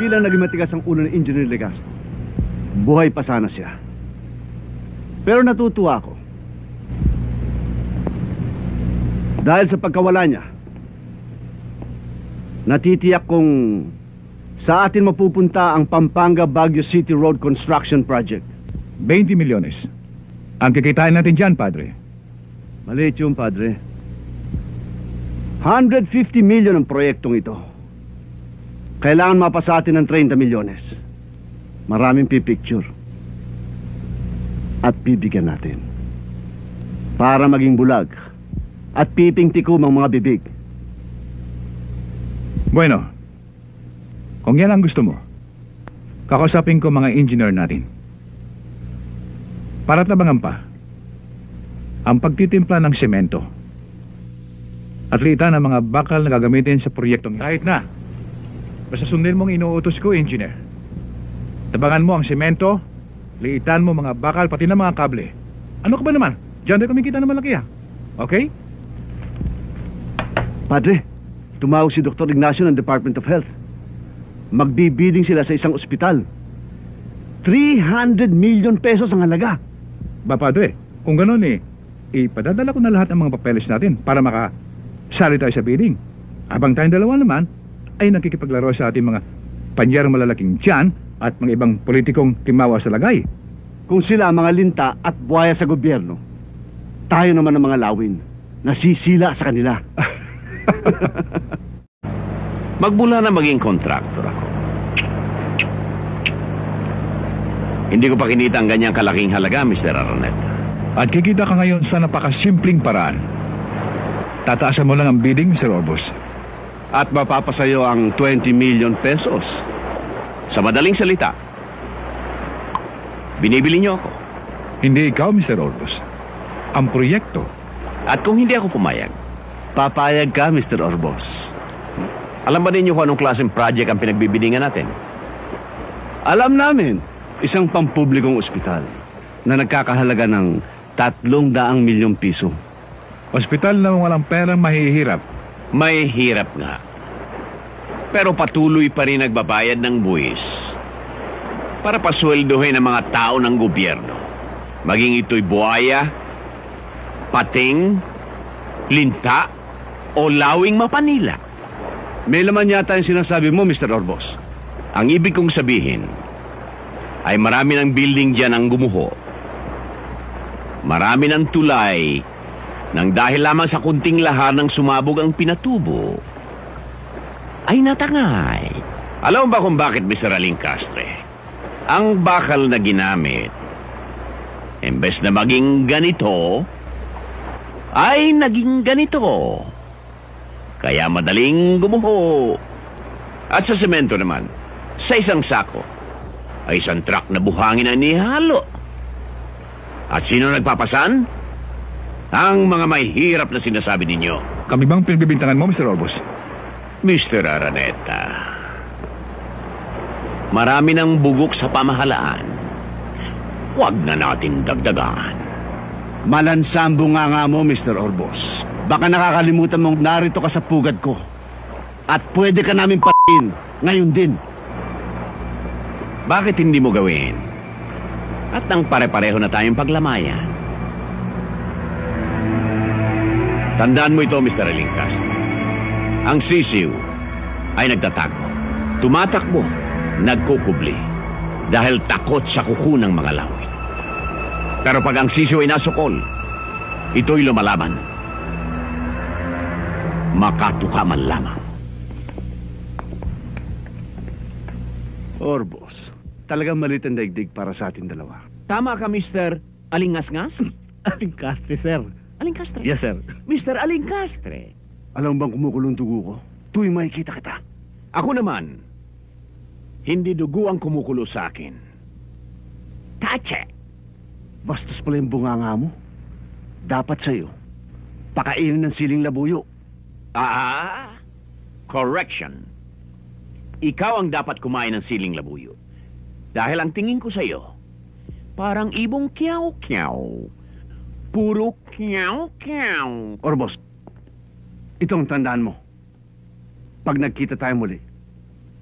hindi lang naging matigas ang ulo ng Engineer Legasto, buhay pa sana siya. Pero natutuwa ako. Dahil sa pagkawala niya, natitiyak kong sa atin mapupunta ang Pampanga-Baguio City Road Construction Project. 20 milyones. Ang kikitain natin dyan, Padre. Maliit yun, Padre. 150 million ang proyektong ito. Kailangan mapasa atin ng 30 milyones. Maraming pipicture. At bibigyan natin. Para maging bulag. At piping-tikom ang mga bibig. Bueno, kung yan ang gusto mo, kakausapin ko mga engineer natin. Para tabangan pa ang pagtitimpla ng semento at liitan ng mga bakal na gagamitin sa proyektong kahit na basta sundin mong inuutos ko, engineer. Tabangan mo ang semento, liitan mo mga bakal pati na mga kable. Ano ka ba naman? Diyan tayo kumikita ng malaki, ha? Okay? Padre, tumawag si Dr. Ignacio ng Department of Health. Magbibiding sila sa isang ospital. 300 million pesos ang halaga. Ba, Padre, kung gano'n ipadadala ko na lahat ng mga papeles natin para makasali tayo sa bidding. Habang tayong dalawa naman ay nakikipaglaro sa ating mga panyerong malalaking tiyan at mga ibang politikong timawa sa lagay. Kung sila ang mga linta at buhaya sa gobyerno, tayo naman ang mga lawin, nasisila sa kanila. Magmula na maging kontraktor ako, hindi ko pa kinita ang ganyang kalaking halaga, Mr. Araneta. At kikita ka ngayon sa napakasimpleng paraan. Tataasan mo lang ang bidding, Mr. Orbos. At mapapasayo ang 20 million pesos. Sa madaling salita, binibili niyo ako. Hindi ikaw, Mr. Orbos. Ang proyekto. At kung hindi ako pumayag, Papayag ka, Mr. Orbos. alam ba ninyo kung anong klaseng project ang pinagbibidingan natin? Alam namin, isang pampublikong ospital na nagkakahalaga ng 300 milyong piso. Ospital na walang perang mahihirap. May hirap nga. Pero patuloy pa rin nagbabayad ng buwis para pasweldohin ang mga tao ng gobyerno. Maging ito'y buhaya, pating, linta, o lawing mapanila. May laman yata yung sinasabi mo, Mr. Orbos. Ang ibig kong sabihin ay marami ng building dyan ang gumuho. Marami ng tulay nang dahil lamang sa kunting lahar ng sumabog ang pinatubo ay natangay. Alam mo ba kung bakit, Mr. Alincastre? Ang bakal na ginamit, imbes na maging ganito, ay naging ganito. Kaya madaling gumuho. At sa semento naman, sa isang sako, ay isang truck na buhangin ang nihalo. At sino nagpapasan? Ang mga may hirap na sinasabi ninyo. Kami bang pinagbibintangan mo, Mr. Orbos? Mr. Araneta, marami ng bugok sa pamahalaan. Huwag na natin dagdagan. Malansambo nga mo, Mr. Orbos. Baka nakakalimutan mong narito ka sa pugad ko. At pwede ka namin p***in ngayon din. Bakit hindi mo gawin? At nang pare-pareho na tayong paglamayan. Tandaan mo ito, Mr. Alincastre. Ang sisiw ay nagtatago, tumatakbo, nagkukubli, dahil takot sa kuko ng mga lawin. Pero pag ang sisiw ay nasukol, ito'y lumalaban. Makatuka man lamang. Orbos, talagang malit ang daigdig para sa ating dalawa. Tama ka, Mr. Alingasngas? Alincastre, sir. Alincastre? Yes, sir. Mr. Alincastre. Alam bang kumukulong dugo ko? Tuwing makikita kita. Ako naman, hindi dugo ang kumukulo sa akin. Tache! Bastos pala yung bunganga mo. Dapat sa'yo, pakainin ng siling labuyo. Correction. Ikaw ang dapat kumain ng siling labuyo. Dahil ang tingin ko sa'yo, parang ibong kiyaw-kiyaw. Puro kiyaw-kiyaw. Orbos, ito ang tandaan mo. Pag nagkita tayo muli,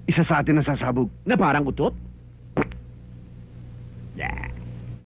isa sa atin ang sasabog. Na parang utot? Yeah.